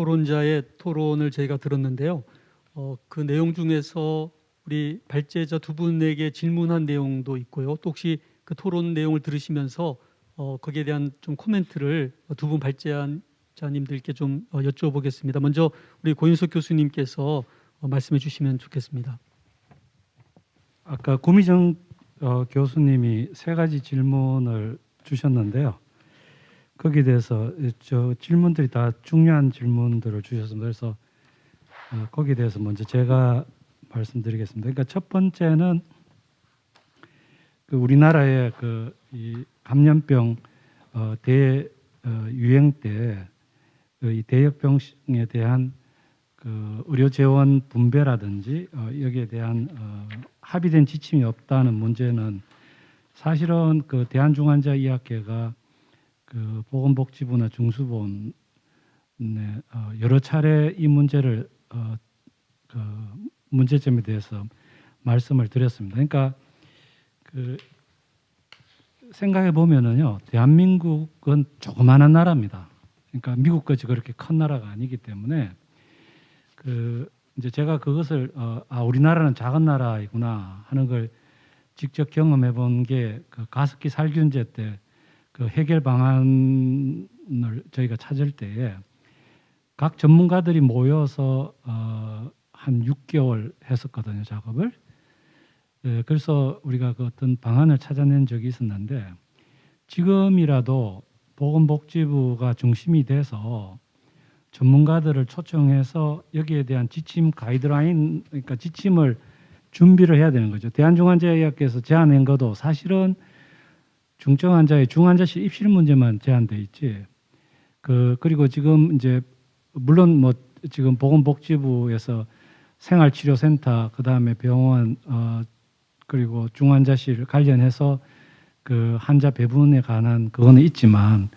토론자의 토론을 저희가 들었는데요. 그 내용 중에서 우리 발제자 두 분에게 질문한 내용도 있고요. 또 혹시 그 토론 내용을 들으시면서 거기에 대한 좀 코멘트를 두 분 발제자님들께 좀 여쭤보겠습니다. 먼저 우리 고윤석 교수님께서 말씀해 주시면 좋겠습니다. 아까 구미정 교수님이 세 가지 질문을 주셨는데요. 거기에 대해서 저 질문들이 다 중요한 질문들을 주셨습니다. 그래서 거기에 대해서 먼저 제가 말씀드리겠습니다. 그러니까 첫 번째는 그 우리나라의 이 감염병 대유행 때 이 대역병에 대한 그 의료 재원 분배라든지 여기에 대한 합의된 지침이 없다는 문제는 사실은 그 대한중환자의학회가 그 보건복지부나 중수본에 여러 차례 이 문제를 그 문제점에 대해서 말씀을 드렸습니다. 그러니까 그 생각해 보면은요, 대한민국은 조그마한 나라입니다. 그러니까 미국까지 그렇게 큰 나라가 아니기 때문에 그 이제 제가 그것을 우리나라는 작은 나라이구나 하는 걸 직접 경험해 본 게 그 가습기 살균제 때 그 해결 방안을 저희가 찾을 때에 각 전문가들이 모여서 한 6개월 했었거든요, 작업을. 그래서 우리가 그 어떤 방안을 찾아낸 적이 있었는데 지금이라도 보건복지부가 중심이 돼서 전문가들을 초청해서 여기에 대한 지침 가이드라인, 그러니까 지침을 준비를 해야 되는 거죠. 대한중환자의학회에서 제안한 것도 사실은 중증 환자의 중환자실 입실 문제만 제한돼 있지. 그리고 지금 이제 물론 뭐 지금 보건복지부에서 생활치료센터 그다음에 병원 그리고 중환자실 관련해서 그 환자 배분에 관한 그거는 있지만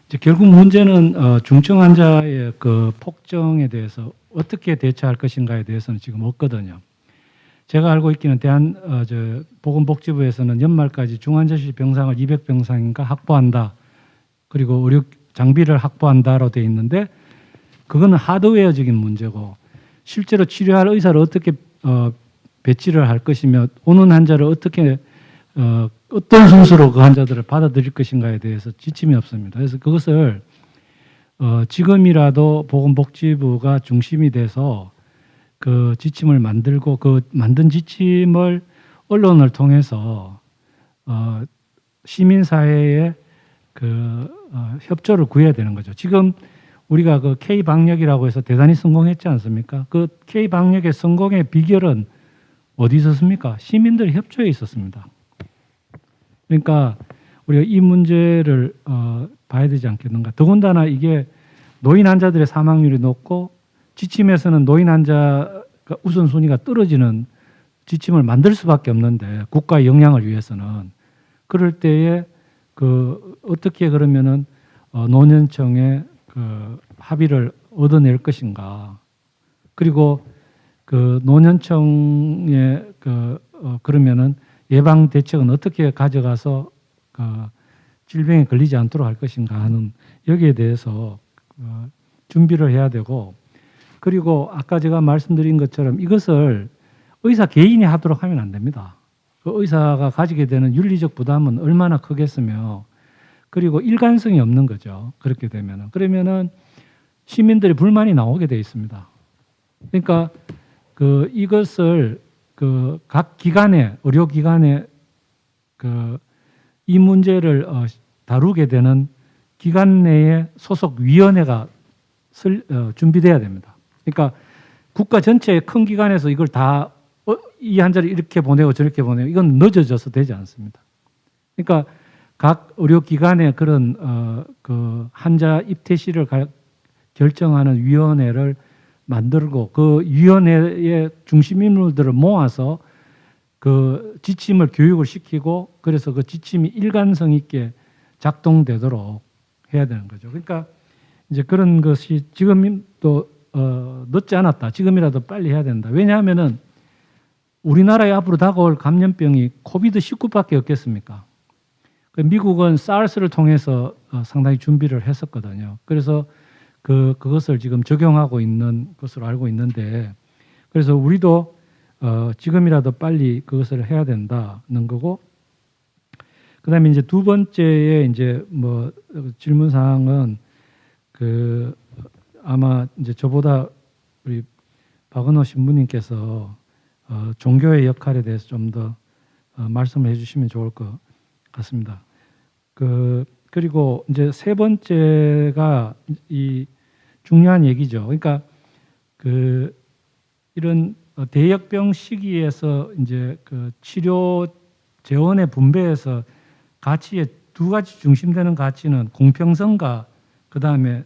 이제 결국 문제는 중증 환자의 그 폭증에 대해서 어떻게 대처할 것인가에 대해서는 지금 없거든요. 제가 알고 있기는 보건복지부에서는 연말까지 중환자실 병상을 200병상인가 확보한다. 그리고 의료 장비를 확보한다로 되어 있는데 그거는 하드웨어적인 문제고 실제로 치료할 의사를 어떻게 배치를 할 것이며 오는 환자를 어떻게 어떤 순서로 그 환자들을 받아들일 것인가에 대해서 지침이 없습니다. 그래서 그것을 지금이라도 보건복지부가 중심이 돼서 그 지침을 만들고 그 만든 지침을 언론을 통해서 시민사회의 그 협조를 구해야 되는 거죠. 지금 우리가 그 K 방역이라고 해서 대단히 성공했지 않습니까? 그 K 방역의 성공의 비결은 어디 있었습니까? 시민들의 협조에 있었습니다. 그러니까 우리가 이 문제를 봐야 되지 않겠는가. 더군다나 이게 노인 환자들의 사망률이 높고 지침에서는 노인 환자가 우선순위가 떨어지는 지침을 만들 수밖에 없는데 국가의 역량을 위해서는 그럴 때에 그 어떻게 그러면은 노년청에 그 합의를 얻어낼 것인가. 그리고 그 노년청에 그러면은 예방 대책은 어떻게 가져가서 질병에 걸리지 않도록 할 것인가 하는 여기에 대해서 준비를 해야 되고 그리고 아까 제가 말씀드린 것처럼 이것을 의사 개인이 하도록 하면 안 됩니다. 그 의사가 가지게 되는 윤리적 부담은 얼마나 크겠으며 그리고 일관성이 없는 거죠. 그렇게 되면은 그러면은 시민들의 불만이 나오게 돼 있습니다. 그러니까 이것을 각 기관에 의료기관에 이 문제를 다루게 되는 기관 내에 소속 위원회가 준비돼야 됩니다. 그러니까 국가 전체의 큰 기관에서 이걸 다 이 환자를 이렇게 보내고 저렇게 보내고 이건 늦어져서 되지 않습니다. 그러니까 각 의료기관의 그런 그 환자 입퇴실을 결정하는 위원회를 만들고 그 위원회의 중심 인물들을 모아서 그 지침을 교육을 시키고 그래서 그 지침이 일관성 있게 작동되도록 해야 되는 거죠. 그러니까 이제 그런 것이 지금 또 늦지 않았다. 지금이라도 빨리 해야 된다. 왜냐하면은 우리나라에 앞으로 다가올 감염병이 코비드 19밖에 없겠습니까? 미국은 사르스를 통해서 상당히 준비를 했었거든요. 그래서 그것을 지금 적용하고 있는 것으로 알고 있는데, 그래서 우리도 지금이라도 빨리 그것을 해야 된다는 거고, 그다음에 이제 두 번째에 이제 뭐 질문 사항은 그 아마 이제 저보다 우리 박은호 신부님께서 종교의 역할에 대해서 좀 더 말씀을 해주시면 좋을 것 같습니다. 그리고 이제 세 번째가 이 중요한 얘기죠. 그러니까 이런 대역병 시기에서 이제 그 치료 재원의 분배에서 가치의 두 가지 중심되는 가치는 공평성과 그 다음에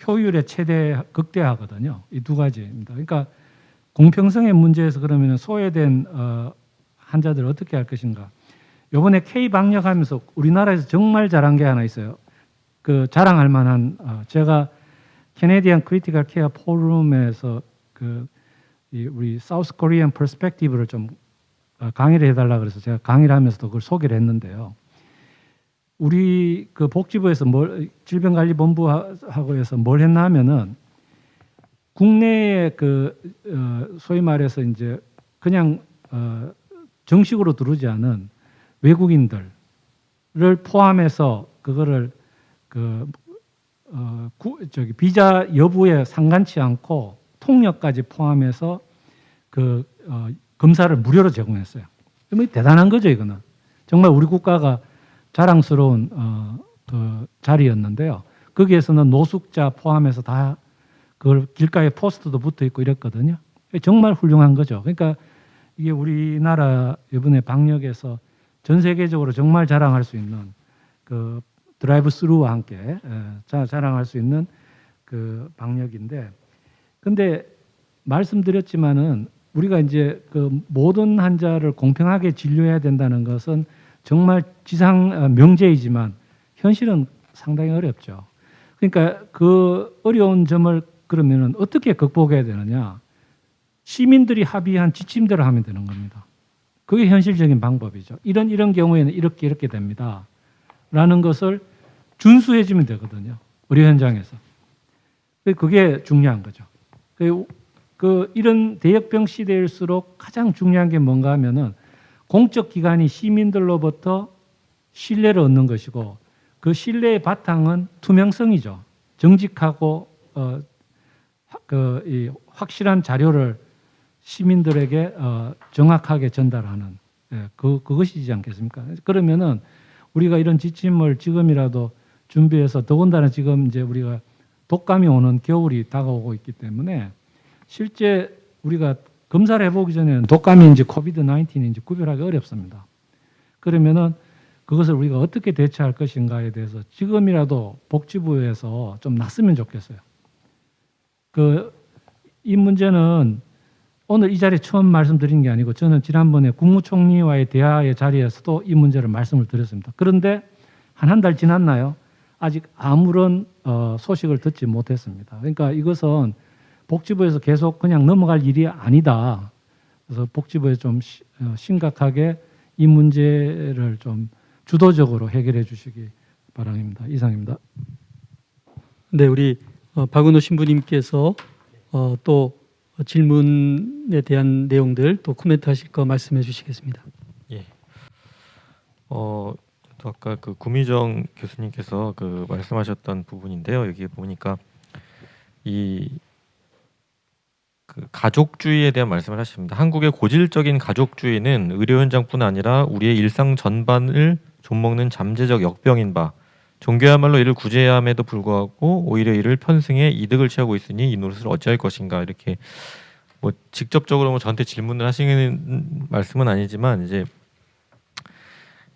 효율의 최대 극대화거든요. 이 두 가지입니다. 그러니까 공평성의 문제에서 그러면 소외된 환자들을 어떻게 할 것인가? 이번에 K 방역하면서 우리나라에서 정말 잘한 게 하나 있어요. 그 자랑할 만한 제가 캐네디안 크리티컬 케어 포럼에서 우리 사우스 코리안 퍼스펙티브를 좀 강의를 해달라 그래서 제가 강의를 하면서도 그걸 소개를 했는데요. 우리 그 복지부에서 질병관리본부하고 해서 뭘 했나 하면은 국내에 소위 말해서 이제 그냥 정식으로 들어오지 않은 외국인들을 포함해서 그거를 비자 여부에 상관치 않고 통역까지 포함해서 검사를 무료로 제공했어요. 대단한 거죠, 이거는. 정말 우리 국가가 자랑스러운 자리였는데요. 거기에서는 노숙자 포함해서 다 그걸 길가에 포스터도 붙어 있고 이랬거든요. 정말 훌륭한 거죠. 그러니까 이게 우리나라 이번에 방역에서 전 세계적으로 정말 자랑할 수 있는 그 드라이브 스루와 함께 자랑할 수 있는 그 방역인데, 근데 말씀드렸지만은 우리가 이제 그 모든 환자를 공평하게 진료해야 된다는 것은 정말 명제이지만 현실은 상당히 어렵죠. 그러니까 그 어려운 점을 그러면은 어떻게 극복해야 되느냐? 시민들이 합의한 지침대로 하면 되는 겁니다. 그게 현실적인 방법이죠. 이런 경우에는 이렇게 됩니다. 라는 것을 준수해 주면 되거든요. 의료 현장에서. 그게 중요한 거죠. 이런 대역병 시대일수록 가장 중요한 게 뭔가 하면은 공적 기관이 시민들로부터 신뢰를 얻는 것이고, 그 신뢰의 바탕은 투명성이죠. 정직하고 이 확실한 자료를 시민들에게 정확하게 전달하는 그것이지 않겠습니까? 그러면은 우리가 이런 지침을 지금이라도 준비해서, 더군다나 지금 이제 우리가 독감이 오는 겨울이 다가오고 있기 때문에 실제 우리가 검사를 해보기 전에는 독감인지 코비드 19인지 구별하기 어렵습니다. 그러면은 그것을 우리가 어떻게 대처할 것인가에 대해서 지금이라도 복지부에서 좀 났으면 좋겠어요. 이 문제는 오늘 이 자리에 처음 말씀드린 게 아니고 저는 지난번에 국무총리와의 대화의 자리에서도 이 문제를 말씀을 드렸습니다. 그런데 한 달 지났나요? 아직 아무런 소식을 듣지 못했습니다. 그러니까 이것은 복지부에서 계속 그냥 넘어갈 일이 아니다. 그래서 복지부에 좀 심각하게 이 문제를 좀 주도적으로 해결해 주시기 바랍니다. 이상입니다. 네, 우리 박은호 신부님께서 또 질문에 대한 내용들 또 코멘트 하실 거 말씀해 주시겠습니다. 예. 또 아까 그 구미정 교수님께서 그 말씀하셨던 부분인데요. 여기 보니까 그 가족주의에 대한 말씀을 하십니다. 한국의 고질적인 가족주의는 의료 현장뿐 아니라 우리의 일상 전반을 좀먹는 잠재적 역병인 바, 종교야말로 이를 구제해야 함에도 불구하고 오히려 이를 편승해 이득을 취하고 있으니 이 노릇을 어찌할 것인가, 이렇게 뭐 직접적으로 뭐 저한테 질문을 하시는 말씀은 아니지만, 이제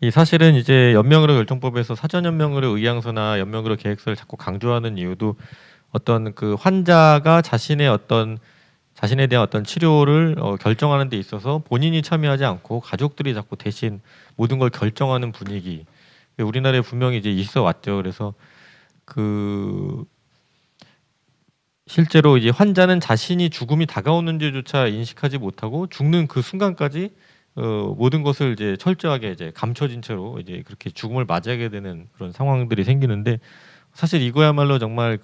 이 사실은 이제 연명의료 결정법에서 사전 연명의료 의향서나 연명의료 계획서를 자꾸 강조하는 이유도 어떤 그 환자가 자신에 대한 어떤 치료를 결정하는 데 있어서 본인이 참여하지 않고 가족들이 자꾸 대신 모든 걸 결정하는 분위기, 우리나라에 분명히 이제 있어 왔죠. 그래서 실제로 이제 환자는 자신이 죽음이 다가오는지조차 인식하지 못하고 죽는 그 순간까지 모든 것을 이제 철저하게 이제 감춰진 채로 이제 그렇게 죽음을 맞이하게 되는 그런 상황들이 생기는데, 사실 이거야말로 정말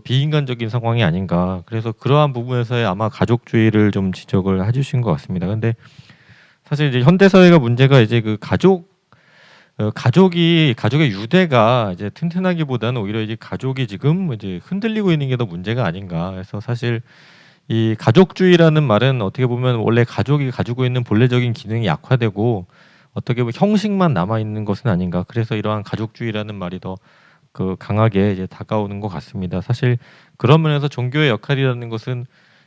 비인간적인 상황이 아닌가. 그래서 그러한 부분에서의 아마 가족주의를 좀 지적을 해주신 것 같습니다. 근데 사실 이제 현대 사회가 문제가 이제 그 가족의 유대가 이제 튼튼하기보다는 오히려 이제 가족이 지금 이제 흔들리고 있는 게 더 문제가 아닌가. 그래서 사실 이 가족주의라는 말은 어떻게 보면 원래 가족이 가지고 있는 본래적인 기능이 약화되고 어떻게 보면 형식만 남아 있는 것은 아닌가. 그래서 이러한 가족주의라는 말이 더 그 강하게 이제 다가오는 것 같습니다. 사실 그런 면에서 종교의 역할이라는 것은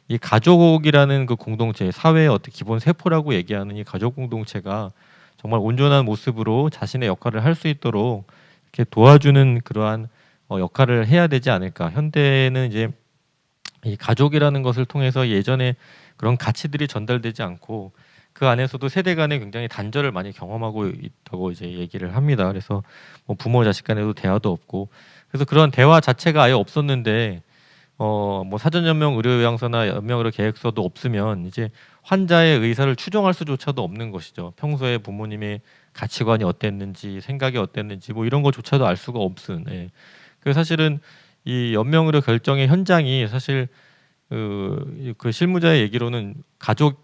이 가족이라는 그 공동체, 사회의 어떤 기본 세포라고 얘기하는 이 가족 공동체가 정말 온전한 모습으로 자신의 역할을 할 수 있도록 이렇게 도와주는 그러한 역할을 해야 되지 않을까. 현대는 이제 이 가족이라는 것을 통해서 예전에 그런 가치들이 전달되지 않고 그 안에서도 세대 간에 굉장히 단절을 많이 경험하고 있다고 이제 얘기를 합니다. 그래서 뭐 부모 자식 간에도 대화도 없고 그래서 그런 대화 자체가 아예 없었는데 뭐 사전 연명 의료 요양서나 연명 의료 계획서도 없으면 이제 환자의 의사를 추정할 수조차도 없는 것이죠. 평소에 부모님의 가치관이 어땠는지 생각이 어땠는지 뭐 이런 것조차도 알 수가 없은. 예. 그 사실은 이 연명 의료 결정의 현장이 사실 그 실무자의 얘기로는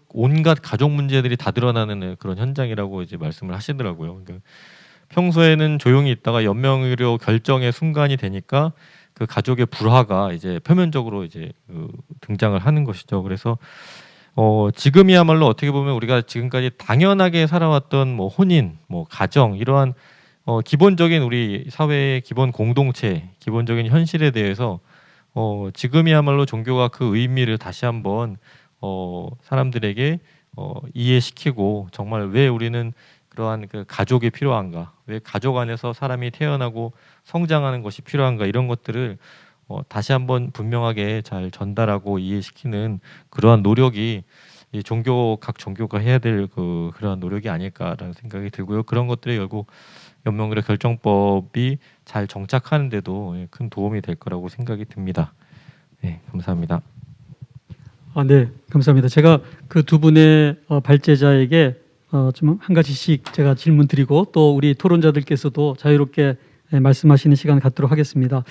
온갖 가족 문제들이 다 드러나는 그런 현장이라고 이제 말씀을 하시더라고요. 그러니까 평소에는 조용히 있다가 연명의료 결정의 순간이 되니까 그 가족의 불화가 이제 표면적으로 이제 등장을 하는 것이죠. 그래서 지금이야말로 어떻게 보면 우리가 지금까지 당연하게 살아왔던 뭐 혼인, 뭐 가정 이러한 기본적인 우리 사회의 기본 공동체, 기본적인 현실에 대해서 지금이야말로 종교가 그 의미를 다시 한번 사람들에게 이해시키고 정말 왜 우리는 그러한 그 가족이 필요한가, 왜 가족 안에서 사람이 태어나고 성장하는 것이 필요한가 이런 것들을 다시 한번 분명하게 잘 전달하고 이해시키는 그러한 노력이 이 각 종교가 해야 될 그러한 노력이 아닐까라는 생각이 들고요. 그런 것들이 결국 연명의료 결정법이 잘 정착하는 데도 큰 도움이 될 거라고 생각이 듭니다. 네, 감사합니다. 네, 감사합니다. 제가 그 두 분의 발제자에게 좀 한 가지씩 제가 질문 드리고 또 우리 토론자들께서도 자유롭게 말씀하시는 시간 갖도록 하겠습니다.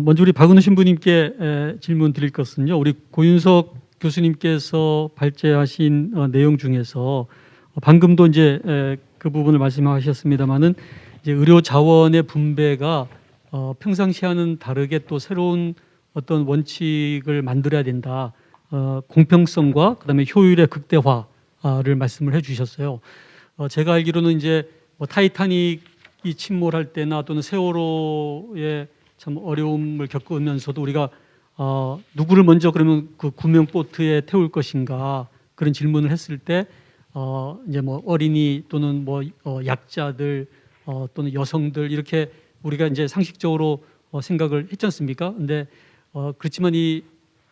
먼저 우리 박은우 신부님께 질문 드릴 것은요. 우리 고윤석 교수님께서 발제하신 내용 중에서 방금도 이제 그 부분을 말씀하셨습니다만은 이제 의료 자원의 분배가 평상시와는 다르게 또 새로운 어떤 원칙을 만들어야 된다. 공평성과 그다음에 효율의 극대화를 말씀을 해주셨어요. 제가 알기로는 이제 뭐 타이타닉이 침몰할 때나 또는 세월호에 참 어려움을 겪으면서도 우리가 누구를 먼저 그러면 그 구명 보트에 태울 것인가 그런 질문을 했을 때 이제 뭐 어린이 또는 뭐 약자들 또는 여성들 이렇게 우리가 이제 상식적으로 생각을 했지 않습니까? 근데 그렇지만 이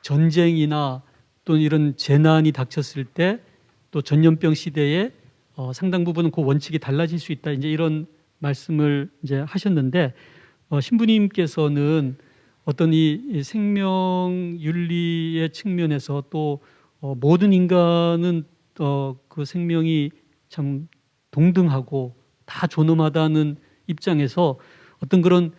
전쟁이나 또는 이런 재난이 닥쳤을 때 또 전염병 시대에 상당 부분은 그 원칙이 달라질 수 있다. 이제 이런 말씀을 이제 하셨는데 신부님께서는 어떤 이 생명 윤리의 측면에서 또 모든 인간은 그 생명이 참 동등하고 다 존엄하다는 입장에서 어떤 그런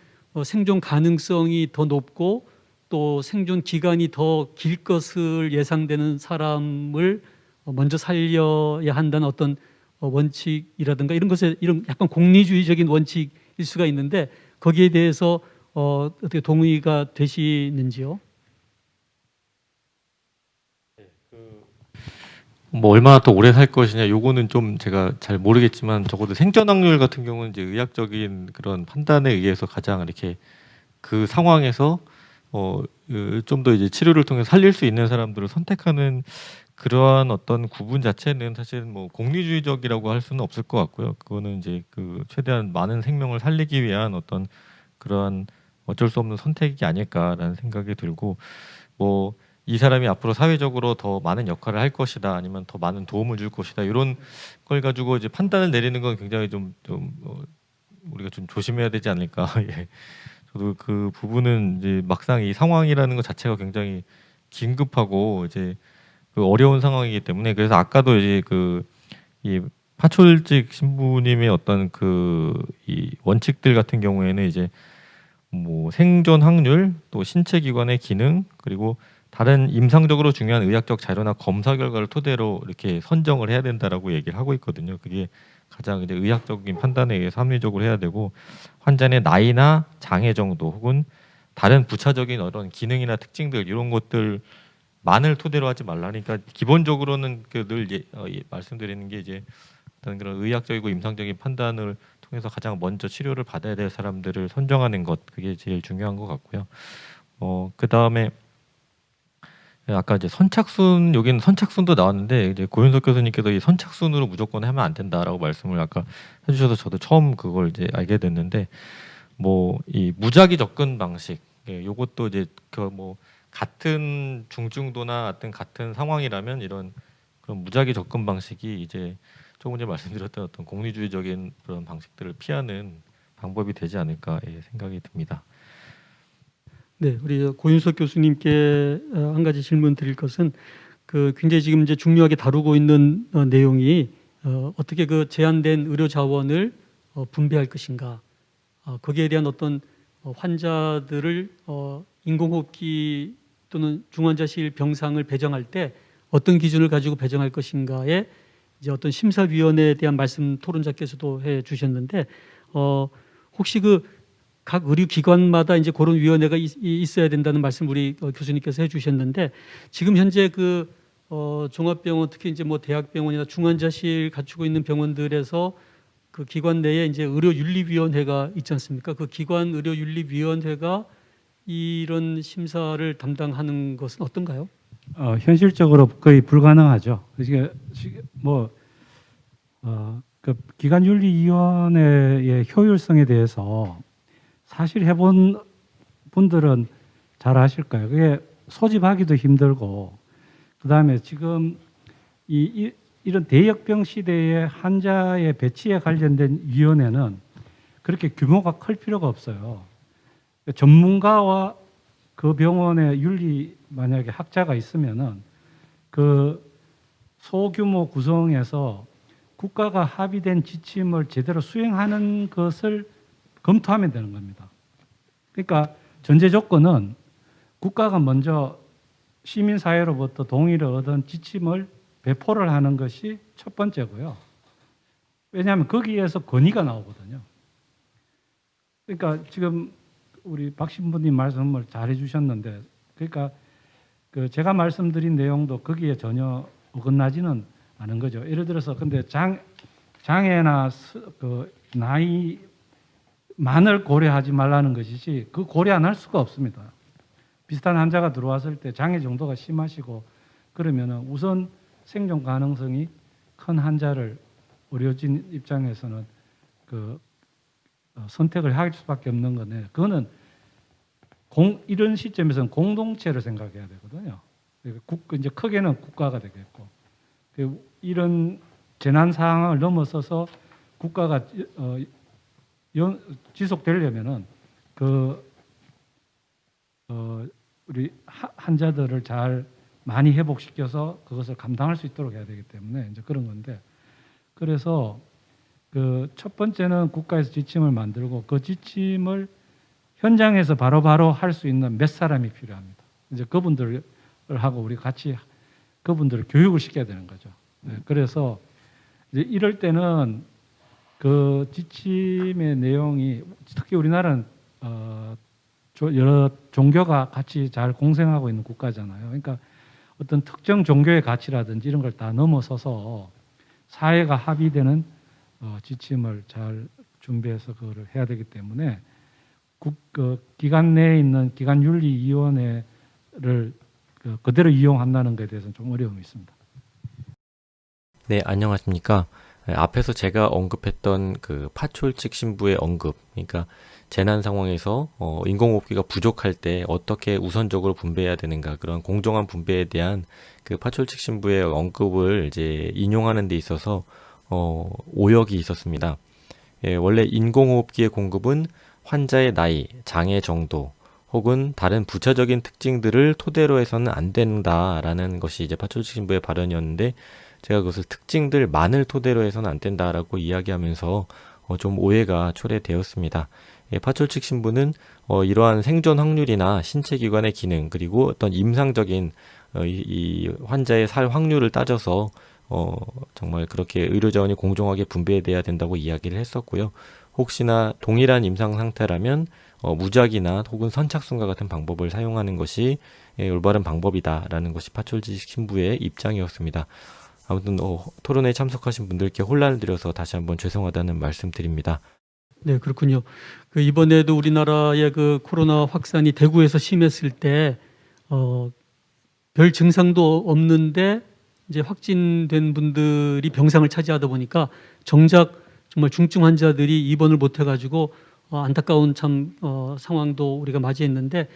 생존 가능성이 더 높고 또 생존 기간이 더 길 것을 예상되는 사람을 먼저 살려야 한다는 어떤 원칙이라든가 이런 것에 이런 약간 공리주의적인 원칙일 수가 있는데 거기에 대해서 어떻게 동의가 되시는지요? 뭐 얼마나 더 오래 살 것이냐 요거는 좀 제가 잘 모르겠지만 적어도 생존 확률 같은 경우는 이제 의학적인 그런 판단에 의해서 가장 이렇게 그 상황에서 좀 더 이제 치료를 통해 살릴 수 있는 사람들을 선택하는 그러한 어떤 구분 자체는 사실 뭐 공리주의적이라고 할 수는 없을 것 같고요. 그거는 이제 그 최대한 많은 생명을 살리기 위한 어떤 그러한 어쩔 수 없는 선택이 아닐까라는 생각이 들고 뭐 이 사람이 앞으로 사회적으로 더 많은 역할을 할 것이다 아니면 더 많은 도움을 줄 것이다 이런 걸 가지고 이제 판단을 내리는 건 굉장히 좀 우리가 좀 조심해야 되지 않을까. 예. 저도 그 부분은 이제 막상 이 상황이라는 것 자체가 굉장히 긴급하고 이제 그 어려운 상황이기 때문에 그래서 아까도 이제 이 파출직 신부님의 어떤 이 원칙들 같은 경우에는 이제 뭐 생존 확률, 또 신체 기관의 기능, 그리고 다른 임상적으로 중요한 의학적 자료나 검사 결과를 토대로 이렇게 선정을 해야 된다라고 얘기를 하고 있거든요. 그게 가장 이제 의학적인 판단에 의해서 합리적으로 해야 되고, 환자의 나이나 장애 정도 혹은 다른 부차적인 어떤 기능이나 특징들 이런 것들만을 토대로 하지 말라니까, 기본적으로는 늘 말씀드리는 게 이제 어떤 그런 의학적이고 임상적인 판단을 통해서 가장 먼저 치료를 받아야 될 사람들을 선정하는 것, 그게 제일 중요한 것 같고요. 그 다음에 아까 이제 선착순, 여기는 선착순도 나왔는데 이제 고윤석 교수님께서 이 선착순으로 무조건 하면 안 된다라고 말씀을 아까 해주셔서 저도 처음 그걸 이제 알게 됐는데, 뭐 이 무작위 접근 방식, 요것도 이제 그 뭐 같은 중증도나 같은 상황이라면 이런 그런 무작위 접근 방식이 이제 조금 전에 말씀드렸던 어떤 공리주의적인 그런 방식들을 피하는 방법이 되지 않을까 생각이 듭니다. 네, 우리 고윤석 교수님께 한 가지 질문 드릴 것은 그 굉장히 지금 이제 중요하게 다루고 있는 내용이 어떻게 그 제한된 의료 자원을 분배할 것인가, 거기에 대한 어떤 환자들을 인공호흡기 또는 중환자실 병상을 배정할 때 어떤 기준을 가지고 배정할 것인가에 이제 어떤 심사위원회에 대한 말씀 토론자께서도 해 주셨는데, 혹시 그 각 의료기관마다 이제 그런 위원회가 있어야 된다는 말씀 우리 교수님께서 해주셨는데, 지금 현재 그 종합병원, 특히 이제 뭐 대학병원이나 중환자실 갖추고 있는 병원들에서 그 기관 내에 이제 의료윤리위원회가 있지 않습니까? 그 기관 의료윤리위원회가 이런 심사를 담당하는 것은 어떤가요? 현실적으로 거의 불가능하죠. 이게 그 기관윤리위원회의 효율성에 대해서 사실 해본 분들은 잘 아실 거예요. 그게 소집하기도 힘들고, 그다음에 지금 이런 대역병 시대에 환자의 배치에 관련된 위원회는 그렇게 규모가 클 필요가 없어요. 전문가와 그 병원의 윤리 만약에 학자가 있으면은 그 소규모 구성에서 국가가 합의된 지침을 제대로 수행하는 것을 검토하면 되는 겁니다. 그러니까 전제 조건은 국가가 먼저 시민사회로부터 동의를 얻은 지침을 배포를 하는 것이 첫 번째고요. 왜냐하면 거기에서 건의가 나오거든요. 그러니까 지금 우리 박 신부님 말씀을 잘 해주셨는데, 그러니까 그 제가 말씀드린 내용도 거기에 전혀 어긋나지는 않은 거죠. 예를 들어서 근데 장애나 그 나이만을 고려하지 말라는 것이지, 그 고려 안 할 수가 없습니다. 비슷한 환자가 들어왔을 때 장애 정도가 심하시고 그러면은 우선 생존 가능성이 큰 환자를 의료진 입장에서는 그 선택을 할 수밖에 없는 거네. 그거는 이런 시점에서는 공동체를 생각해야 되거든요. 이제 크게는 국가가 되겠고, 이런 재난 상황을 넘어서서 국가가 지속되려면은 우리 환자들을 잘 많이 회복시켜서 그것을 감당할 수 있도록 해야 되기 때문에 이제 그런 건데, 그래서 그 첫 번째는 국가에서 지침을 만들고 그 지침을 현장에서 바로바로 할 수 있는 몇 사람이 필요합니다. 이제 그분들을 하고 우리 같이 그분들을 교육을 시켜야 되는 거죠. 네, 그래서 이제 이럴 때는 그 지침의 내용이, 특히 우리나라는 여러 종교가 같이 잘 공생하고 있는 국가잖아요. 그러니까 어떤 특정 종교의 가치라든지 이런 걸 다 넘어서서 사회가 합의되는 지침을 잘 준비해서 그거를 해야 되기 때문에 기관 내에 있는 기관윤리위원회를 그대로 이용한다는 것에 대해서는 좀 어려움이 있습니다. 네, 안녕하십니까. 앞에서 제가 언급했던 그 파출직 신부의 언급, 그러니까 재난 상황에서 인공호흡기가 부족할 때 어떻게 우선적으로 분배해야 되는가, 그런 공정한 분배에 대한 그 파출직 신부의 언급을 이제 인용하는 데 있어서 오역이 있었습니다. 원래 인공호흡기의 공급은 환자의 나이, 장애 정도 혹은 다른 부차적인 특징들을 토대로 해서는 안 된다라는 것이 이제 파출직 신부의 발언이었는데, 제가 그것을 특징들만을 토대로 해서는 안 된다라고 이야기하면서 좀 오해가 초래되었습니다. 파출 측 신부는 이러한 생존 확률이나 신체 기관의 기능 그리고 어떤 임상적인 이 환자의 살 확률을 따져서 정말 그렇게 의료 자원이 공정하게 분배돼야 된다고 이야기를 했었고요. 혹시나 동일한 임상 상태라면 무작위나 혹은 선착순과 같은 방법을 사용하는 것이 올바른 방법이다라는 것이 파출직 신부의 입장이었습니다. 아무튼 토론회에 참석하신 분들께 혼란을 드려서 다시 한번 죄송하다는 말씀드립니다. 네, 그렇군요. 그 이번에도 우리나라의 그 코로나 확산이 대구에서 심했을 때, 별 증상도 없는데 이제 확진된 분들이 병상을 차지하다 보니까 정작 정말 중증 환자들이 입원을 못 해가지고 안타까운 참 상황도 우리가 맞이했는데,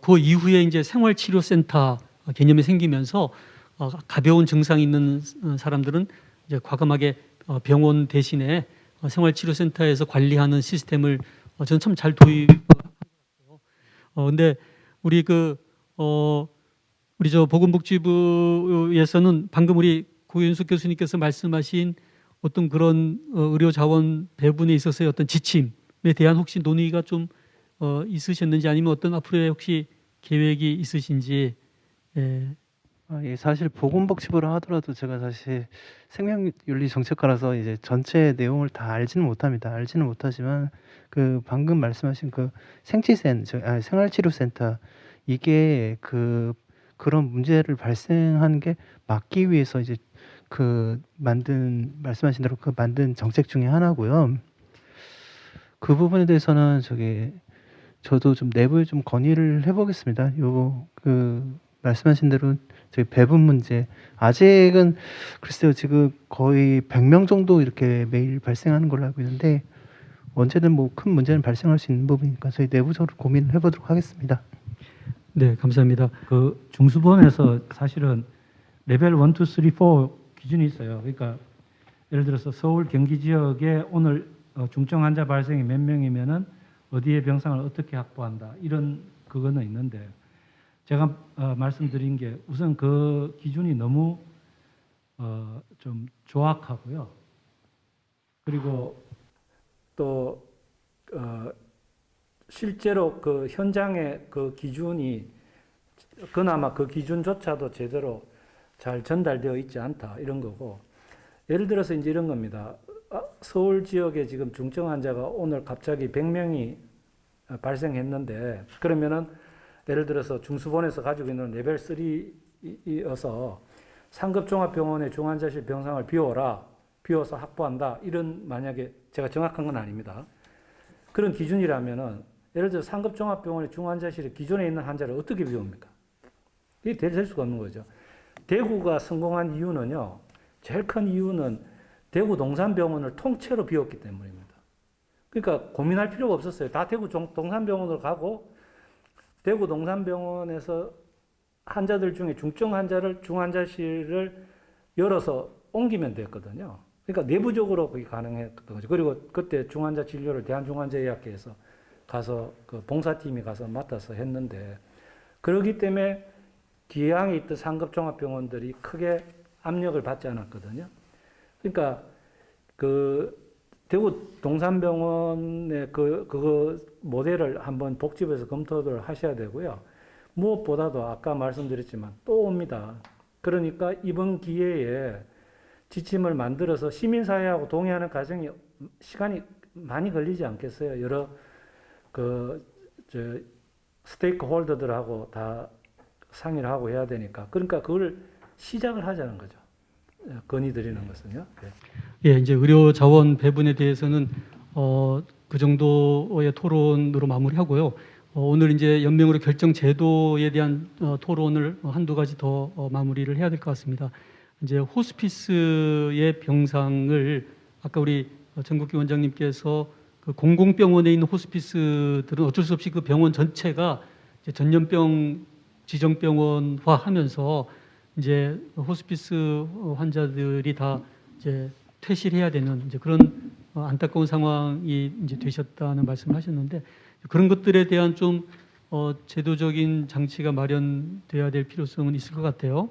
그 이후에 이제 생활치료센터 개념이 생기면서 가벼운 증상이 있는 사람들은 이제 과감하게 병원 대신에 생활치료센터에서 관리하는 시스템을 저는 참 잘 도입한 것 같아요. 근데 우리 우리 보건복지부에서는 방금 우리 고윤숙 교수님께서 말씀하신 어떤 그런 의료 자원 배분에 있어서의 어떤 지침에 대한 혹시 논의가 좀 있으셨는지 아니면 어떤 앞으로의 혹시 계획이 있으신지. 예. 예, 사실 보건복지부라 하더라도 제가 사실 생명윤리 정책과라서 이제 전체 내용을 다 알지는 못합니다. 알지는 못하지만 그 방금 말씀하신 그 생활치료센터 이게 그런 문제를 발생한 게 막기 위해서 이제 말씀하신 대로 만든 정책 중에 하나고요. 그 부분에 대해서는 저도 좀 내부에 좀 건의를 해보겠습니다. 말씀하신 대로 저희 배분 문제 아직은 글쎄요, 지금 거의 100명 정도 이렇게 매일 발생하는 걸로 알고 있는데 언제든 뭐 큰 문제는 발생할 수 있는 부분이니까 저희 내부적으로 고민을 해보도록 하겠습니다. 네, 감사합니다. 그 중수본에서 사실은 레벨 1, 2, 3, 4 기준이 있어요. 그러니까 예를 들어서 서울 경기 지역에 오늘 중증 환자 발생이 몇 명이면은 어디에 병상을 어떻게 확보한다 이런 그거는 있는데 제가 말씀드린 게 우선 그 기준이 너무 좀 조악하고요. 그리고 또 실제로 그 현장의 그 기준이 그나마 그 기준조차도 제대로 잘 전달되어 있지 않다 이런 거고, 예를 들어서 이제 이런 겁니다. 서울 지역에 지금 중증 환자가 오늘 갑자기 100명이 발생했는데 그러면은 예를 들어서 중수본에서 가지고 있는 레벨 3여서 상급종합병원의 중환자실 병상을 비워서 확보한다 이런, 만약에 제가 정확한 건 아닙니다. 그런 기준이라면은 예를 들어 상급종합병원의 중환자실에 기존에 있는 환자를 어떻게 비웁니까? 이게 될 수가 없는 거죠. 대구가 성공한 이유는요, 제일 큰 이유는 대구 동산병원을 통째로 비웠기 때문입니다. 그러니까 고민할 필요가 없었어요. 다 대구 동산병원으로 가고 대구 동산병원에서 환자들 중에 중증 환자를 중환자실을 열어서 옮기면 됐거든요. 그러니까 내부적으로 그게 가능했던 거죠. 그리고 그때 중환자 진료를 대한중환자의학회에서 가서 그 봉사팀이 가서 맡아서 했는데, 그러기 때문에 기항에 있던 상급종합병원들이 크게 압력을 받지 않았거든요. 그러니까 그 대구 동산병원의 그거 모델을 한번 복지부에서 검토를 하셔야 되고요. 무엇보다도 아까 말씀드렸지만 또 옵니다. 그러니까 이번 기회에 지침을 만들어서 시민사회하고 동의하는 과정이 시간이 많이 걸리지 않겠어요. 여러 스테이크 홀더들하고 다 상의를 하고 해야 되니까. 그러니까 그걸 시작을 하자는 거죠. 건의 드리는 것은요. 네. 예, 이제 의료 자원 배분에 대해서는 그 정도의 토론으로 마무리하고요. 오늘 이제 연명으로 결정 제도에 대한 토론을 한두 가지 더 마무리를 해야 될 것 같습니다. 이제 호스피스의 병상을 아까 우리 정국기 원장님께서 그 공공병원에 있는 호스피스들은 어쩔 수 없이 그 병원 전체가 이제 전염병 지정병원화하면서 이제 호스피스 환자들이 다 이제 퇴실해야 되는 이제 그런 안타까운 상황이 이제 되셨다는 말씀을 하셨는데, 그런 것들에 대한 좀 제도적인 장치가 마련돼야 될 필요성은 있을 것 같아요.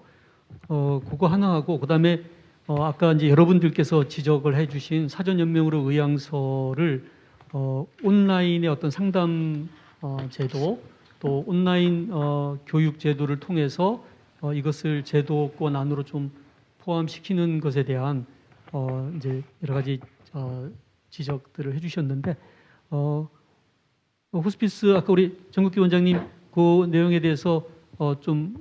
그거 하나 하고, 그다음에 아까 이제 여러분들께서 지적을 해주신 사전 연명으로 의향서를 온라인의 어떤 상담 제도 또 온라인 교육 제도를 통해서 이것을 제도권 안으로 좀 포함시키는 것에 대한 이제 여러 가지 지적들을 해주셨는데 호스피스 아까 우리 정국기 원장님 그 내용에 대해서 좀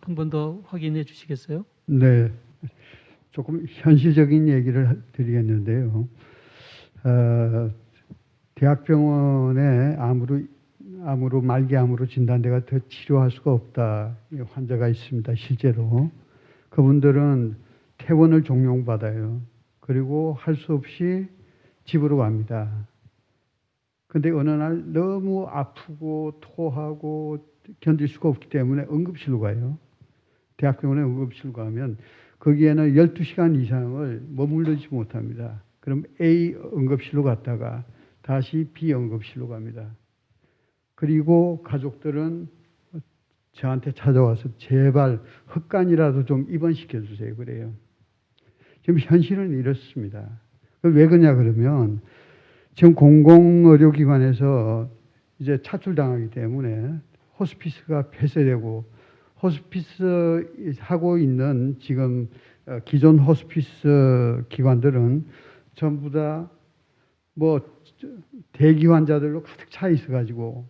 한 번 더 확인해 주시겠어요? 네, 조금 현실적인 얘기를 드리겠는데요. 대학병원에 암으로 말기암으로 진단돼가 더 치료할 수가 없다 환자가 있습니다. 실제로 그분들은 퇴원을 종용받아요. 그리고 할 수 없이 집으로 갑니다. 근데 어느 날 너무 아프고 토하고 견딜 수가 없기 때문에 응급실로 가요. 대학병원에 응급실로 가면 거기에는 12시간 이상을 머물르지 못합니다. 그럼 A 응급실로 갔다가 다시 B 응급실로 갑니다. 그리고 가족들은 저한테 찾아와서 제발 흑간이라도 좀 입원시켜 주세요. 그래요. 지금 현실은 이렇습니다. 왜 그러냐 그러면 지금 공공의료기관에서 이제 차출당하기 때문에 호스피스가 폐쇄되고 호스피스 하고 있는 지금 기존 호스피스 기관들은 전부 다 뭐 대기 환자들로 가득 차 있어가지고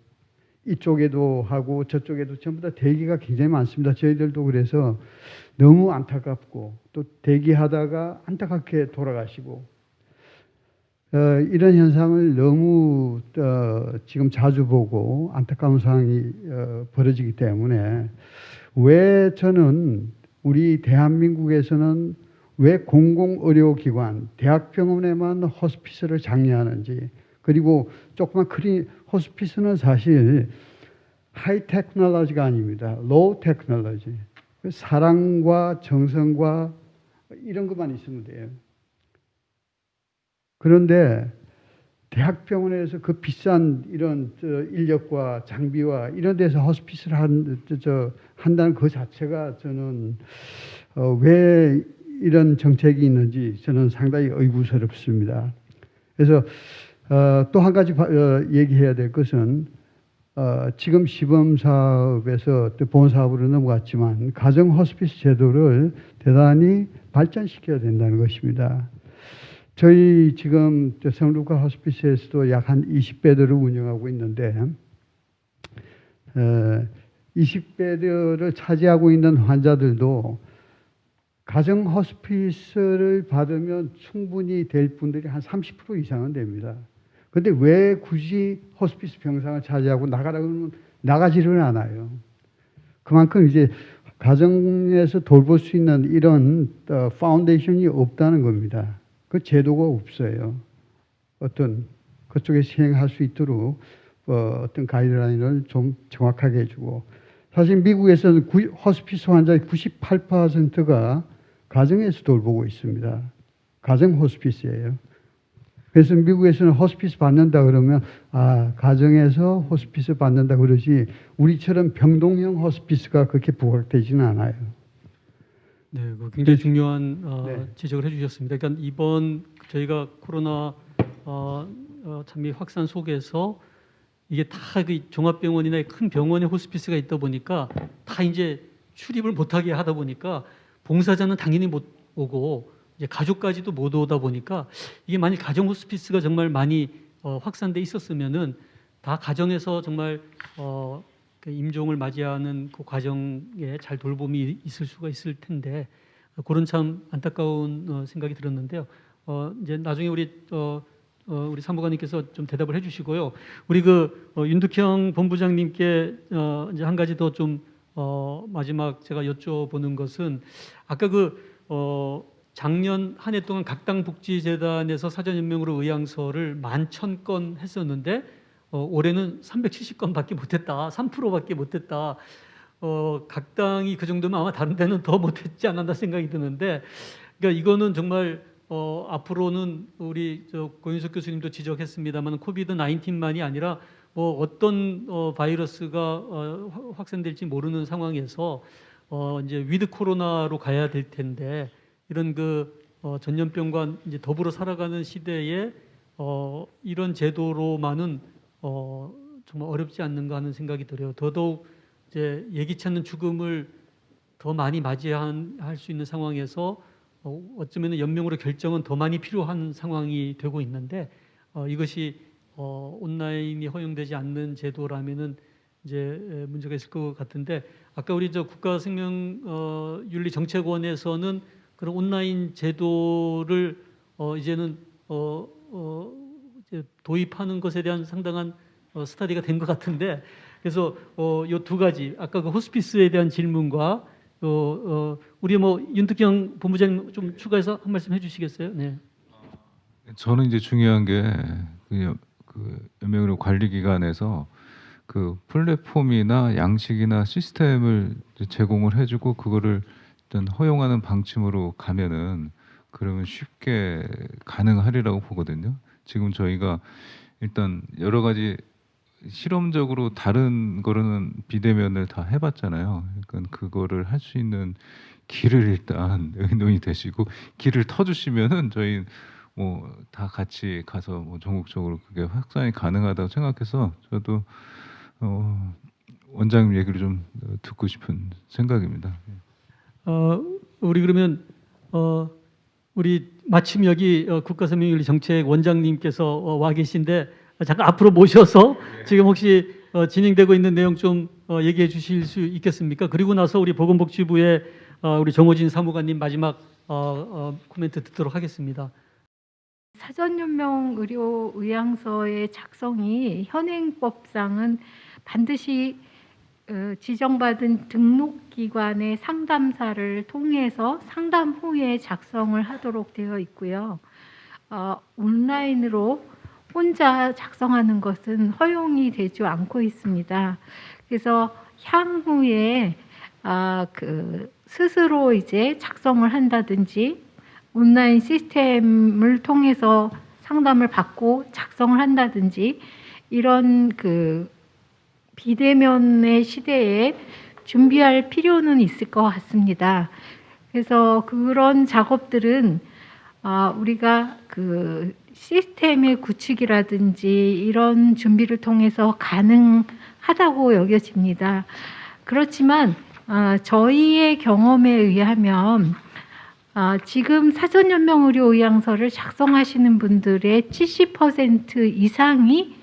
이쪽에도 하고 저쪽에도 전부 다 대기가 굉장히 많습니다. 저희들도 그래서 너무 안타깝고 또 대기하다가 안타깝게 돌아가시고 이런 현상을 너무 지금 자주 보고 안타까운 상황이 벌어지기 때문에 왜 저는 우리 대한민국에서는 왜 공공의료기관, 대학병원에만 호스피스를 장려하는지 그리고 조그만 호스피스는 사실 하이 테크놀로지가 아닙니다. 로우 테크놀로지. 사랑과 정성과 이런 것만 있으면 돼요. 그런데 대학병원에서 그 비싼 이런 인력과 장비와 이런 데서 호스피스를 한다는 그 자체가 저는 왜 이런 정책이 있는지 저는 상당히 의구스럽습니다. 그래서 또 한 가지 얘기해야 될 것은 지금 시범사업에서 본사업으로 넘어갔지만 가정 호스피스 제도를 대단히 발전시켜야 된다는 것입니다. 저희 지금 성루카 호스피스에서도 약 한 20베드를 운영하고 있는데 20베드를 차지하고 있는 환자들도 가정 호스피스를 받으면 충분히 될 분들이 한 30% 이상은 됩니다. 그런데 왜 굳이 호스피스 병상을 차지하고 나가라고 하면 나가지를 않아요. 그만큼 이제 가정에서 돌볼 수 있는 이런 파운데이션이 없다는 겁니다. 그 제도가 없어요. 어떤 그쪽에 시행할 수 있도록 어떤 가이드라인을 좀 정확하게 해주고 사실 미국에서는 호스피스 환자의 98%가 가정에서 돌보고 있습니다. 가정 호스피스예요. 그래서 미국에서는 호스피스 받는다 그러면 가정에서 호스피스 받는다 그러지 우리처럼 병동형 호스피스가 그렇게 부각되지는 않아요. 네, 굉장히 중요한 네. 지적을 해주셨습니다. 그러니까 이번 저희가 코로나 참이 확산 속에서 이게 다 그 종합병원이나 큰 병원에 호스피스가 있다 보니까 다 이제 출입을 못하게 하다 보니까 봉사자는 당연히 못 오고 이제 가족까지도 못 오다 보니까 이게 만약 가정 호스피스가 정말 많이 확산돼 있었으면은 다 가정에서 정말 그 임종을 맞이하는 그 과정에 잘 돌봄이 있을 수가 있을 텐데 그런 참 안타까운 생각이 들었는데요. 이제 나중에 우리 사무관님께서 좀 대답을 해주시고요. 우리 윤득형 본부장님께 이제 한 가지 더 좀 마지막 제가 여쭤보는 것은 아까 작년 한 해 동안 각당 복지재단에서 사전연명으로 의향서를 11,000건 했었는데 올해는 370건밖에 못했다. 3%밖에 못했다. 각 당이 그 정도면 아마 다른 데는 더 못했지 않았나 생각이 드는데, 그러니까 이거는 정말 앞으로는 우리 고윤석 교수님도 지적했습니다만 코비드 19만이 아니라 뭐 어떤 바이러스가 확산될지 모르는 상황에서 이제 위드 코로나로 가야 될 텐데 이런 전염병과 이제 더불어 살아가는 시대에 이런 제도로만은 정말 어렵지 않는가 하는 생각이 들어요. 더더욱 이제 예기치 않는 죽음을 더 많이 맞이할 수 있는 상황에서 어쩌면 연명으로 결정은 더 많이 필요한 상황이 되고 있는데 이것이 온라인이 허용되지 않는 제도라면은 이제 문제가 있을 것 같은데 아까 우리 저 국가생명윤리정책원에서는 그런 온라인 제도를 이제는 이제 도입하는 것에 대한 상당한 스터디가 된 것 같은데 그래서 요 두 가지 아까 그 호스피스에 대한 질문과 우리 뭐 윤특경 본부장님 좀 추가해서 한 말씀 해주시겠어요? 네. 저는 이제 중요한 게 그 연명의료 관리기관에서 그 플랫폼이나 양식이나 시스템을 이제 제공을 해주고 그거를 일단 허용하는 방침으로 가면은 그러면 쉽게 가능하리라고 보거든요. 지금 저희가 일단 여러 가지 실험적으로 다른 거로는 비대면을 다 해봤잖아요. 그러니까 그거를 할 수 있는 길을 일단 의논이 되시고 길을 터주시면은 저희 뭐 다 같이 가서 뭐 전국적으로 그게 확산이 가능하다고 생각해서 저도 원장님 얘기를 좀 듣고 싶은 생각입니다. 우리 그러면 우리 마침 여기 국가생명윤리정책 원장님께서 와 계신데 잠깐 앞으로 모셔서 지금 혹시 진행되고 있는 내용 좀 얘기해 주실 수 있겠습니까? 그리고 나서 우리 보건복지부의 우리 정호진 사무관님 마지막 코멘트 듣도록 하겠습니다. 사전연명 의료 의향서의 작성이 현행법상은 반드시 지정받은 등록기관의 상담사를 통해서 상담 후에 작성을 하도록 되어 있고요. 온라인으로 혼자 작성하는 것은 허용이 되지 않고 있습니다. 그래서 향후에 스스로 이제 작성을 한다든지 온라인 시스템을 통해서 상담을 받고 작성을 한다든지 이런 비대면의 시대에 준비할 필요는 있을 것 같습니다. 그래서 그런 작업들은 우리가 시스템의 구축이라든지 이런 준비를 통해서 가능하다고 여겨집니다. 그렇지만 저희의 경험에 의하면 지금 사전연명의료의향서를 작성하시는 분들의 70% 이상이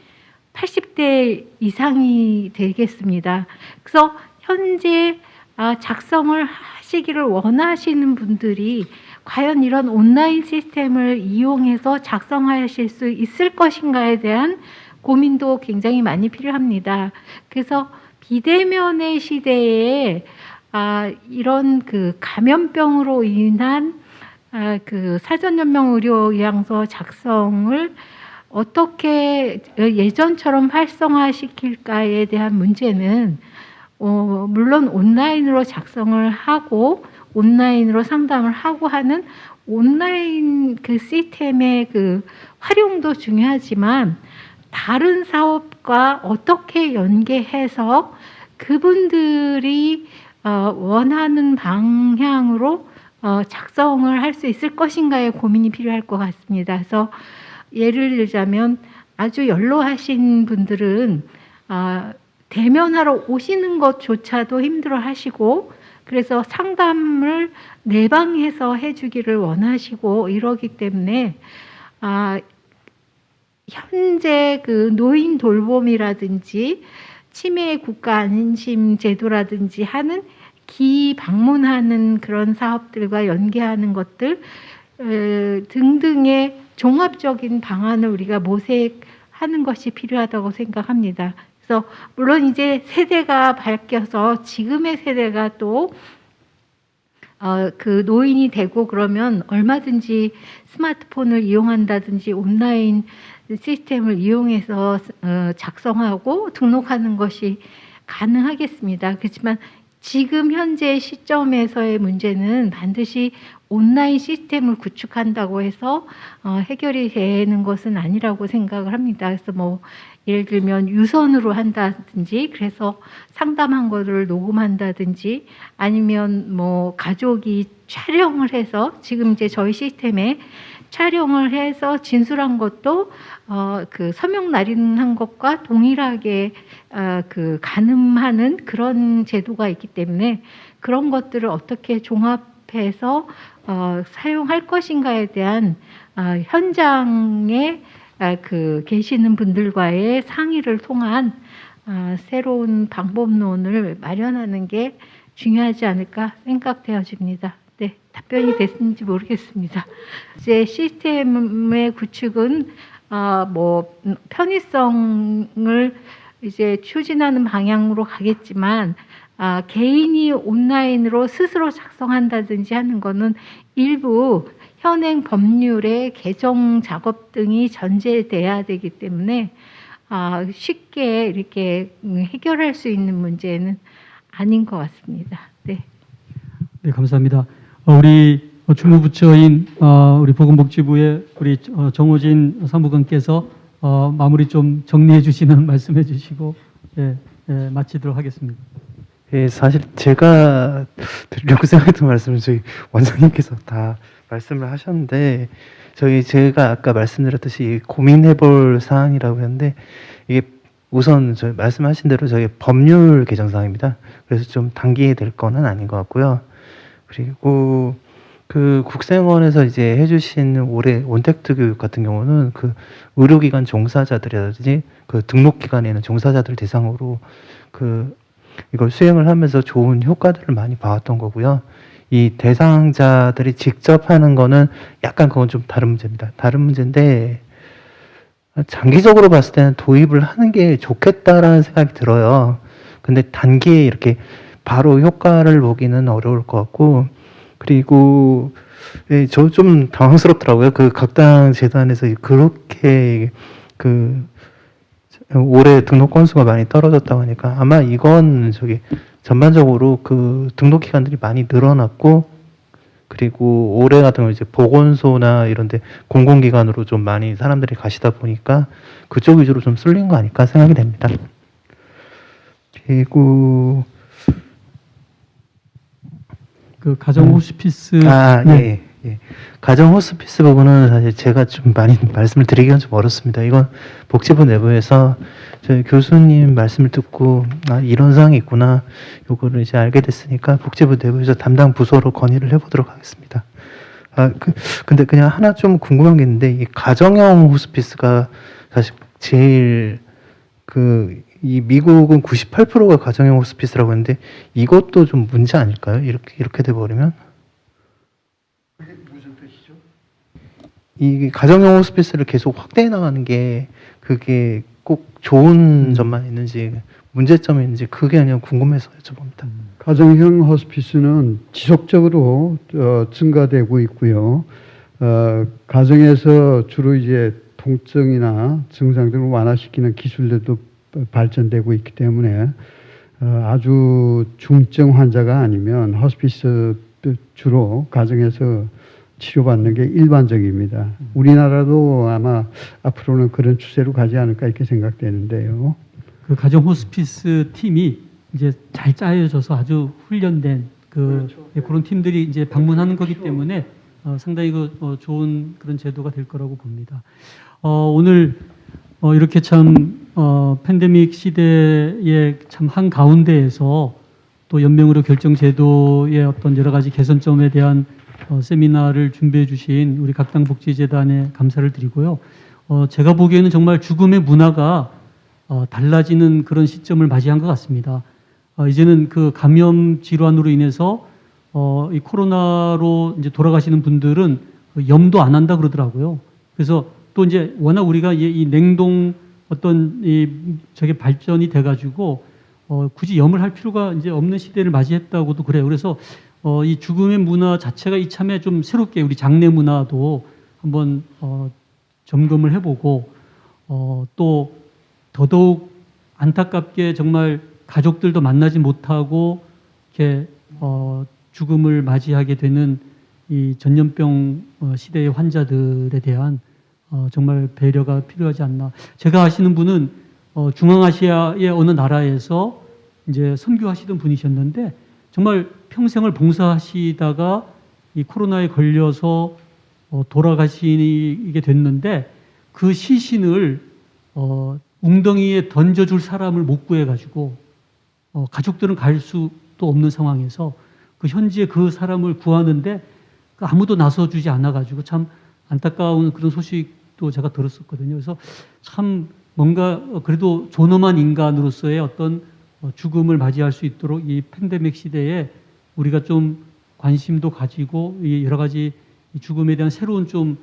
80대 이상이 되겠습니다. 그래서 현재 작성을 하시기를 원하시는 분들이 과연 이런 온라인 시스템을 이용해서 작성하실 수 있을 것인가에 대한 고민도 굉장히 많이 필요합니다. 그래서 비대면의 시대에 이런 감염병으로 인한 사전연명의료의향서 작성을 어떻게 예전처럼 활성화시킬까에 대한 문제는 물론 온라인으로 작성을 하고 온라인으로 상담을 하고 하는 온라인 시스템의 활용도 중요하지만 다른 사업과 어떻게 연계해서 그분들이 원하는 방향으로 작성을 할 수 있을 것인가의 고민이 필요할 것 같습니다. 그래서 예를 들자면 아주 연로하신 분들은 대면하러 오시는 것조차도 힘들어 하시고 그래서 상담을 내방해서 해주기를 원하시고 이러기 때문에 현재 노인 돌봄이라든지 치매 국가 안심 제도라든지 하는 기방문하는 그런 사업들과 연계하는 것들 등등의 종합적인 방안을 우리가 모색하는 것이 필요하다고 생각합니다. 그래서 물론 이제 세대가 바뀌어서 지금의 세대가 또 노인이 되고 그러면 얼마든지 스마트폰을 이용한다든지 온라인 시스템을 이용해서 작성하고 등록하는 것이 가능하겠습니다. 그렇지만 지금 현재 시점에서의 문제는 반드시 온라인 시스템을 구축한다고 해서 해결이 되는 것은 아니라고 생각을 합니다. 그래서 뭐 예를 들면 유선으로 한다든지 그래서 상담한 거를 녹음한다든지 아니면 뭐 가족이 촬영을 해서 지금 이제 저희 시스템에 촬영을 해서 진술한 것도 그 서명 날인한 것과 동일하게 그 가늠하는 그런 제도가 있기 때문에 그런 것들을 어떻게 종합해서 사용할 것인가에 대한 현장에 그 계시는 분들과의 상의를 통한 새로운 방법론을 마련하는 게 중요하지 않을까 생각되어집니다. 네, 답변이 됐는지 모르겠습니다. 이제 시스템의 구축은 뭐 편의성을 이제 추진하는 방향으로 가겠지만 개인이 온라인으로 스스로 작성한다든지 하는 거는 일부 현행 법률의 개정 작업 등이 전제돼야 되기 때문에 쉽게 이렇게 해결할 수 있는 문제는 아닌 것 같습니다. 네. 네, 감사합니다. 우리 주무부처인 우리 보건복지부의 우리 정호진 사무관께서 마무리 좀 정리해 주시는 말씀해 주시고 마치도록 하겠습니다. 예, 사실 제가 드리려고 생각했던 말씀을 저희 원장님께서 다 말씀을 하셨는데 제가 아까 말씀드렸듯이 고민해볼 사항이라고 했는데 이게 우선 저희 말씀하신 대로 저희 법률 개정 사항입니다. 그래서 좀 단기에 될 거는 아닌 것 같고요. 그리고 그 국생원에서 이제 해주신 올해 온택트 교육 같은 경우는 그 의료기관 종사자들이라든지 그 등록기관에 있는 종사자들 대상으로 이걸 수행을 하면서 좋은 효과들을 많이 봐왔던 거고요. 이 대상자들이 직접 하는 거는 약간 그건 좀 다른 문제입니다. 다른 문제인데 장기적으로 봤을 때는 도입을 하는 게 좋겠다라는 생각이 들어요. 근데 단기에 이렇게 바로 효과를 보기는 어려울 것 같고 그리고 저 좀 당황스럽더라고요. 그 각당 재단에서 그렇게 올해 등록 건수가 많이 떨어졌다고 하니까 아마 이건 전반적으로 그 등록 기관들이 많이 늘어났고 그리고 올해 같은 경우 이제 보건소나 이런데 공공기관으로 좀 많이 사람들이 가시다 보니까 그쪽 위주로 좀 쏠린 거 아닐까 생각이 됩니다. 그리고 그 가정 호스피스 예. 가정 호스피스 부분은 사실 제가 좀 많이 말씀을 드리기는 좀 어렵습니다. 이건 복지부 내부에서 저희 교수님 말씀을 듣고 이런 사항이 있구나 요거를 이제 알게 됐으니까 복지부 내부에서 담당 부서로 건의를 해보도록 하겠습니다. 근데 그냥 하나 좀 궁금한 게 있는데 이 가정형 호스피스가 사실 제일 이 미국은 98%가 가정형 호스피스라고 하는데 이것도 좀 문제 아닐까요? 이렇게 돼버리면? 그게 무슨 뜻이죠? 이 가정형 호스피스를 계속 확대해 나가는 게 그게 꼭 좋은 점만 있는지 문제점이 있는지 그게 그냥 궁금해서 여쭤봅니다. 가정형 호스피스는 지속적으로 증가되고 있고요. 가정에서 주로 이제 통증이나 증상 등을 완화시키는 기술들도 발전되고 있기 때문에 아주 중증 환자가 아니면 호스피스 주로 가정에서 치료받는 게 일반적입니다. 우리나라도 아마 앞으로는 그런 추세로 가지 않을까 이렇게 생각되는데요. 그 가정 호스피스 팀이 이제 잘 짜여져서 아주 훈련된 그런 팀들이 이제 방문하는 거기 때문에 상당히 좋은 그런 제도가 될 거라고 봅니다. 오늘 이렇게 참 팬데믹 시대의 참 한 가운데에서 또 연명의료 결정 제도의 어떤 여러 가지 개선점에 대한 세미나를 준비해 주신 우리 각당 복지재단에 감사를 드리고요. 제가 보기에는 정말 죽음의 문화가 달라지는 그런 시점을 맞이한 것 같습니다. 이제는 그 감염 질환으로 인해서 이 코로나로 이제 돌아가시는 분들은 염도 안 한다 그러더라고요. 그래서 또 이제 워낙 우리가 이 냉동 어떤 저게 발전이 돼가지고 굳이 염을 할 필요가 이제 없는 시대를 맞이했다고도 그래요. 그래서 이 죽음의 문화 자체가 이참에 좀 새롭게 우리 장례 문화도 한번 점검을 해보고 또 더더욱 안타깝게 정말 가족들도 만나지 못하고 이렇게 죽음을 맞이하게 되는 이 전염병 시대의 환자들에 대한 정말 배려가 필요하지 않나. 제가 아시는 분은 중앙아시아의 어느 나라에서 이제 선교하시던 분이셨는데 정말 평생을 봉사하시다가 이 코로나에 걸려서 돌아가시게 됐는데 그 시신을 웅덩이에 던져줄 사람을 못 구해가지고 가족들은 갈 수도 없는 상황에서 그 현지에 그 사람을 구하는데 아무도 나서주지 않아가지고 참 안타까운 그런 소식도 제가 들었었거든요. 그래서 참 뭔가 그래도 존엄한 인간으로서의 어떤 죽음을 맞이할 수 있도록 이 팬데믹 시대에 우리가 좀 관심도 가지고 이 여러 가지 이 죽음에 대한 새로운 좀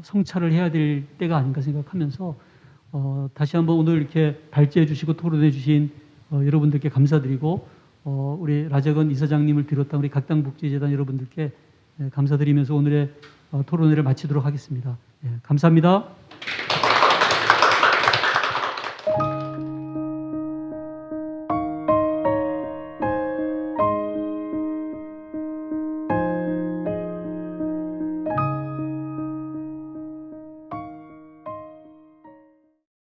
성찰을 해야 될 때가 아닌가 생각하면서 다시 한번 오늘 이렇게 발제해 주시고 토론해 주신 여러분들께 감사드리고 우리 라재건 이사장님을 비롯한 우리 각당복지재단 여러분들께 감사드리면서 오늘의 토론회를 마치도록 하겠습니다. 감사합니다.